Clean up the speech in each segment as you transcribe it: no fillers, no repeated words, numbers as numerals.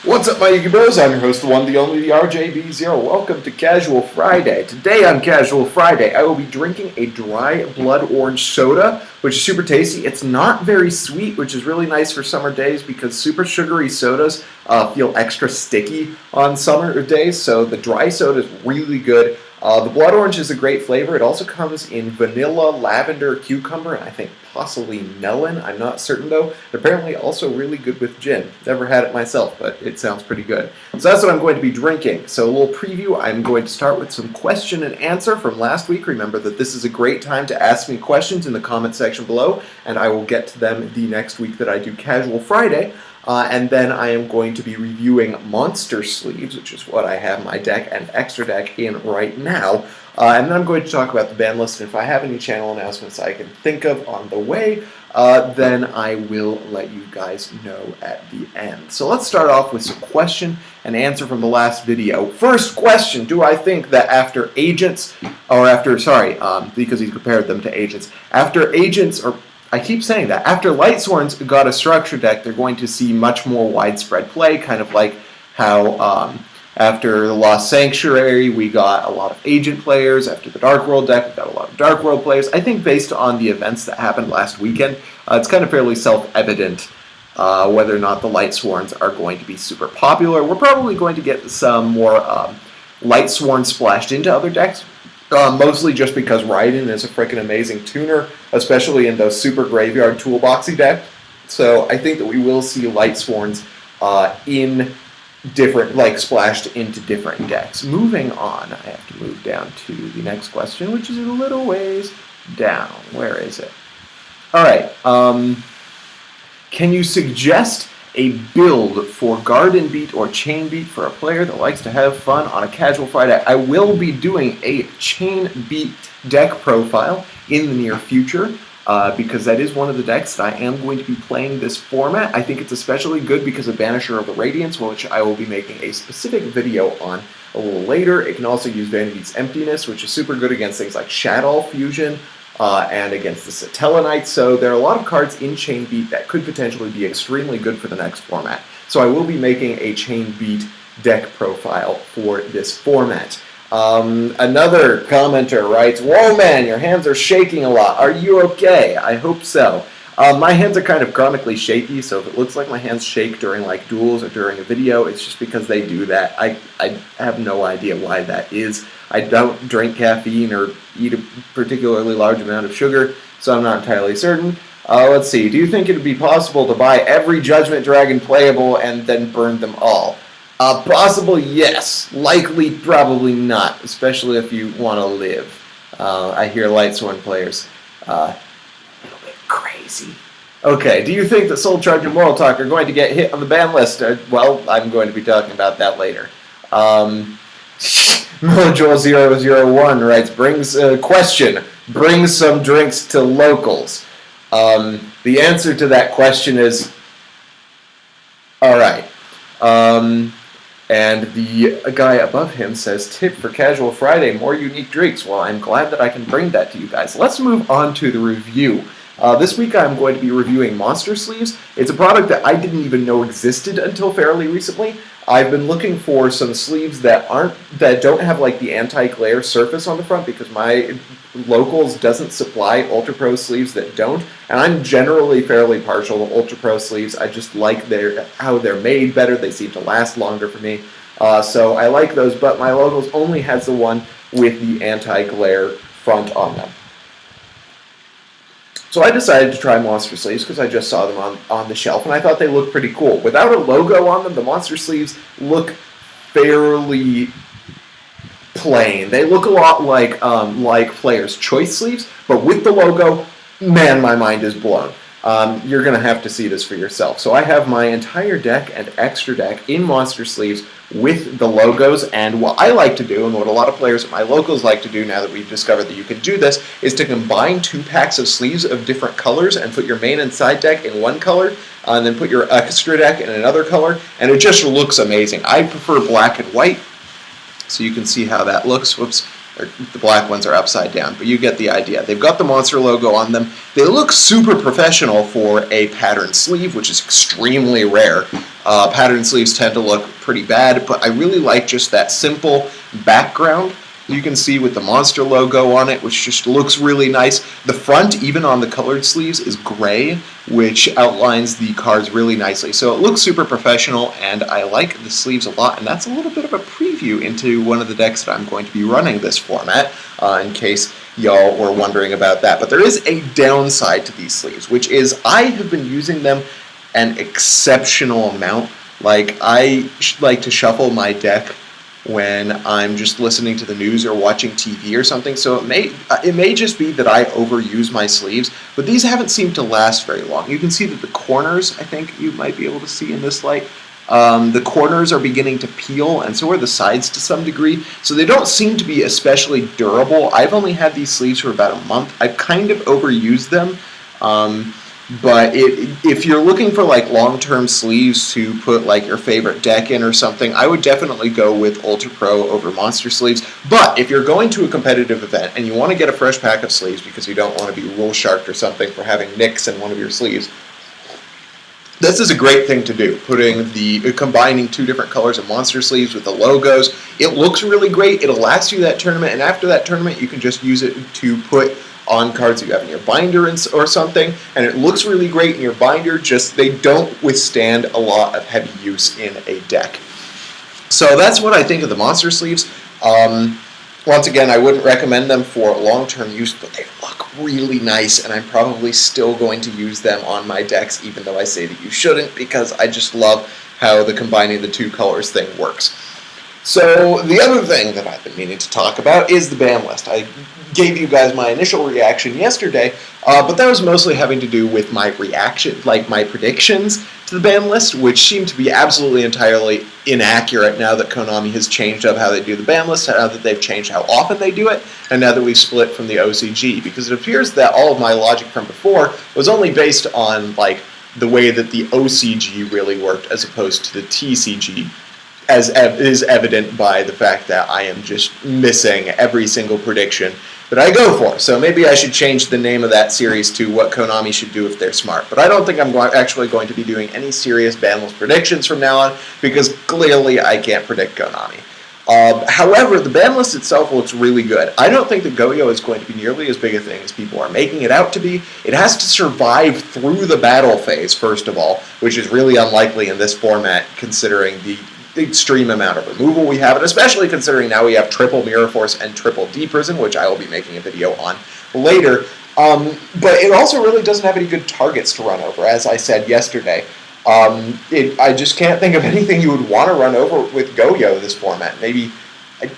What's up, my Yuki Bros? I'm your host, the one, the only, the RJB0. Welcome to Casual Friday. Today on Casual Friday, I will be drinking a dry blood orange soda, which is super tasty. It's not very sweet, which is really nice for summer days because super sugary sodas feel extra sticky on summer days, so the dry soda is really good. The blood orange is a great flavor. It also comes in vanilla, lavender, cucumber, and I think possibly melon. I'm not certain though. Apparently also really good with gin. Never had it myself, but it sounds pretty good. So that's what I'm going to be drinking. So a little preview. I'm going to start with some question and answer from last week. Remember that this is a great time to ask me questions in the comment section below, and I will get to them the next week that I do Casual Friday. And then I am going to be reviewing Monster Sleeves, which is what I have my deck and extra deck in right now. And then I'm going to talk about the ban list, and if I have any channel announcements I can think of on the way, then I will let you guys know at the end. So let's start off with some question and answer from the last video. First question, do I think that after agents, because he compared them to agents, after agents, or I keep saying that. After Lightsworns got a structure deck, they're going to see much more widespread play, kind of like how after the Lost Sanctuary, we got a lot of agent players. After the Dark World deck, we got a lot of Dark World players. I think based on the events that happened last weekend, it's kind of fairly self-evident whether or not the Lightsworns are going to be super popular. We're probably going to get some more Lightsworns splashed into other decks. Mostly just because Raiden is a freaking amazing tuner, especially in those super graveyard toolboxy decks. So I think that we will see Lightsworns in different, splashed into different decks. Moving on, I have to move down to the next question, which is a little ways down. Where is it? All right. Can you suggest a build for Garden Beat or Chain Beat for a player that likes to have fun on a Casual Friday? I will be doing a Chain Beat deck profile in the near future because that is one of the decks that I am going to be playing this format. I think it's especially good because of Banisher of the Radiance, which I will be making a specific video on a little later. It can also use Vanity's Emptiness, which is super good against things like Shadow Fusion, and against the Satellarknights. So there are a lot of cards in Chain Beat that could potentially be extremely good for the next format. So I will be making a Chain Beat deck profile for this format. Another commenter writes, "Whoa man, your hands are shaking a lot. Are you okay?" I hope so. My hands are kind of chronically shaky, so if it looks like my hands shake during duels or during a video, it's just because they do that. I have no idea why that is. I don't drink caffeine or eat a particularly large amount of sugar, so I'm not entirely certain. Let's see. Do you think it would be possible to buy every Judgment Dragon playable and then burn them all? Possible, yes. Likely, probably not, especially if you want to live. I hear Lightsworn players a little bit crazy. Okay, do you think that Soul Charge and Moral Talk are going to get hit on the ban list? Well, I'm going to be talking about that later. Mojoel001 writes, question, bring some drinks to locals. The answer to that question is, alright. And the guy above him says, tip for Casual Friday, more unique drinks. Well, I'm glad that I can bring that to you guys. Let's move on to the review. This week I'm going to be reviewing Monster Sleeves. It's a product that I didn't even know existed until fairly recently. I've been looking for some sleeves that don't have the anti-glare surface on the front because my locals doesn't supply Ultra Pro sleeves that don't, and I'm generally fairly partial to Ultra Pro sleeves. I just like how they're made better. They seem to last longer for me, so I like those. But my locals only has the one with the anti-glare front on them. So I decided to try Monster Sleeves because I just saw them on the shelf, and I thought they looked pretty cool. Without a logo on them, the Monster Sleeves look fairly plain. They look a lot like Player's Choice Sleeves, but with the logo, man, my mind is blown. You're going to have to see this for yourself. So I have my entire deck and extra deck in Monster Sleeves with the logos, and what I like to do, and what a lot of players at my locals like to do now that we've discovered that you can do this, is to combine 2 packs of sleeves of different colors and put your main and side deck in one color, and then put your extra deck in another color, and it just looks amazing. I prefer black and white, so you can see how that looks. Whoops. the black ones are upside down, but you get the idea. They've got the Monster logo on them. They look super professional for a patterned sleeve, which is extremely rare. Patterned sleeves tend to look pretty bad, but I really like just that simple background you can see with the Monster logo on it, which just looks really nice. The front, even on the colored sleeves, is gray, which outlines the cards really nicely. So it looks super professional, and I like the sleeves a lot, and that's a little bit of a preview into one of the decks that I'm going to be running this format, in case y'all were wondering about that. But there is a downside to these sleeves, which is I have been using them an exceptional amount. Like, I like to shuffle my deck when I'm just listening to the news or watching TV or something, so it may just be that I overuse my sleeves, but these haven't seemed to last very long. You can see that the corners, I think you might be able to see in this light, the corners are beginning to peel, and so are the sides to some degree, so they don't seem to be especially durable. I've only had these sleeves for about a month. I've kind of overused them. But if you're looking for like long-term sleeves to put like your favorite deck in or something, I would definitely go with Ultra Pro over Monster sleeves. But if you're going to a competitive event and you want to get a fresh pack of sleeves because you don't want to be rule sharked or something for having nicks in one of your sleeves, this is a great thing to do, combining two different colors of Monster sleeves with the logos. It looks really great. It'll last you that tournament, and after that tournament, you can just use it to put on cards you have in your binder or something, and it looks really great in your binder, just they don't withstand a lot of heavy use in a deck. So that's what I think of the Monster sleeves. Once again, I wouldn't recommend them for long-term use, but they look really nice, and I'm probably still going to use them on my decks, even though I say that you shouldn't, because I just love how the combining the two colors thing works. So the other thing that I've been meaning to talk about is the ban list. I gave you guys my initial reaction yesterday, but that was mostly having to do with my reaction, like my predictions to the ban list, which seem to be absolutely entirely inaccurate now that Konami has changed up how they do the ban list, now that they've changed how often they do it, and now that we've split from the OCG, because it appears that all of my logic from before was only based on like the way that the OCG really worked as opposed to the TCG, as is evident by the fact that I am just missing every single prediction that I go for. So maybe I should change the name of that series to What Konami Should Do If They're Smart. But I don't think I'm actually going to be doing any serious ban list predictions from now on, because clearly I can't predict Konami. However, the ban list itself looks really good. I don't think that Go-Yo is going to be nearly as big a thing as people are making it out to be. It has to survive through the battle phase, first of all, which is really unlikely in this format, considering the extreme amount of removal we have, and especially considering now we have triple Mirror Force and triple D-Prison, which I will be making a video on later. But it also really doesn't have any good targets to run over, as I said yesterday. I just can't think of anything you would want to run over with Go-Yo this format. Maybe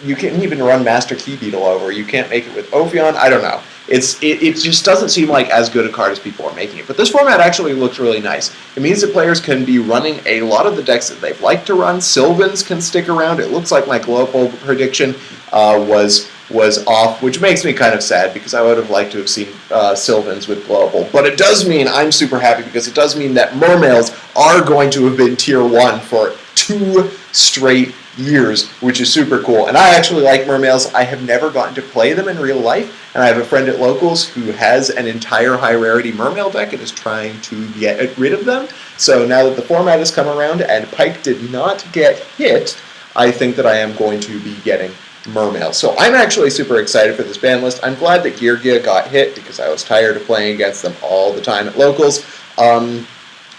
you can't even run Master Key Beetle over. You can't make it with Ophion. I don't know. It just doesn't seem like as good a card as people are making it. But this format actually looks really nice. It means that players can be running a lot of the decks that they've liked to run. Sylvans can stick around. It looks like my global prediction was off, which makes me kind of sad because I would have liked to have seen Sylvans with global. But it does mean I'm super happy because it does mean that Mermails are going to have been Tier 1 for 2 straight years, which is super cool. And I actually like Mermails. I have never gotten to play them in real life, and I have a friend at Locals who has an entire high rarity Mermail deck and is trying to get rid of them. So now that the format has come around and Pike did not get hit, I think that I am going to be getting Mermail. So I'm actually super excited for this ban list. I'm glad that Geargia got hit because I was tired of playing against them all the time at Locals.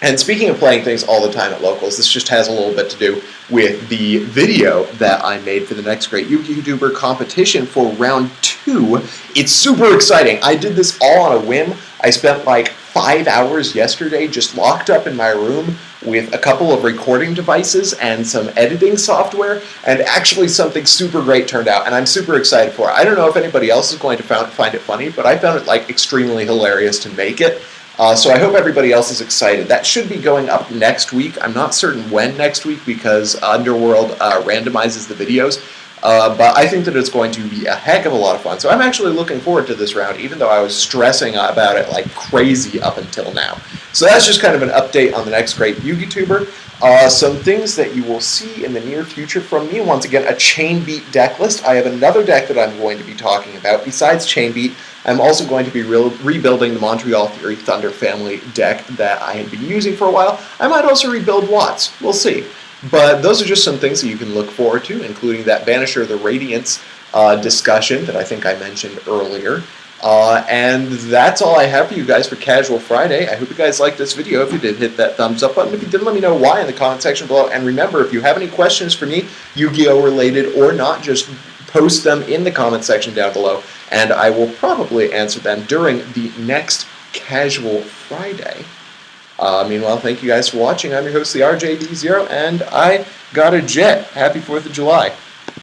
And speaking of playing things all the time at Locals, this just has a little bit to do with the video that I made for the Next Great YouTuber competition for round 2. It's super exciting. I did this all on a whim. I spent like 5 hours yesterday just locked up in my room with a couple of recording devices and some editing software, and actually something super great turned out, and I'm super excited for it. I don't know if anybody else is going to find it funny, but I found it like extremely hilarious to make it. So I hope everybody else is excited. That should be going up next week. I'm not certain when next week because Underworld randomizes the videos. But I think that it's going to be a heck of a lot of fun. So I'm actually looking forward to this round, even though I was stressing about it like crazy up until now. So that's just kind of an update on the next great Yu-Gi tuber. Some things that you will see in the near future from me. Once again, a Chain Beat deck list. I have another deck that I'm going to be talking about. Besides Chain Beat, I'm also going to be rebuilding the Montreal Fury Thunder family deck that I had been using for a while. I might also rebuild Watts. We'll see. But those are just some things that you can look forward to, including that Banisher the Radiance discussion that I think I mentioned earlier. And that's all I have for you guys for Casual Friday. I hope you guys liked this video. If you did, hit that thumbs up button. If you didn't, let me know why in the comment section below. And remember, if you have any questions for me, Yu-Gi-Oh! Related or not, just post them in the comment section down below, and I will probably answer them during the next Casual Friday. Meanwhile, thank you guys for watching. I'm your host, the RJB0, and I got a jet. Happy 4th of July.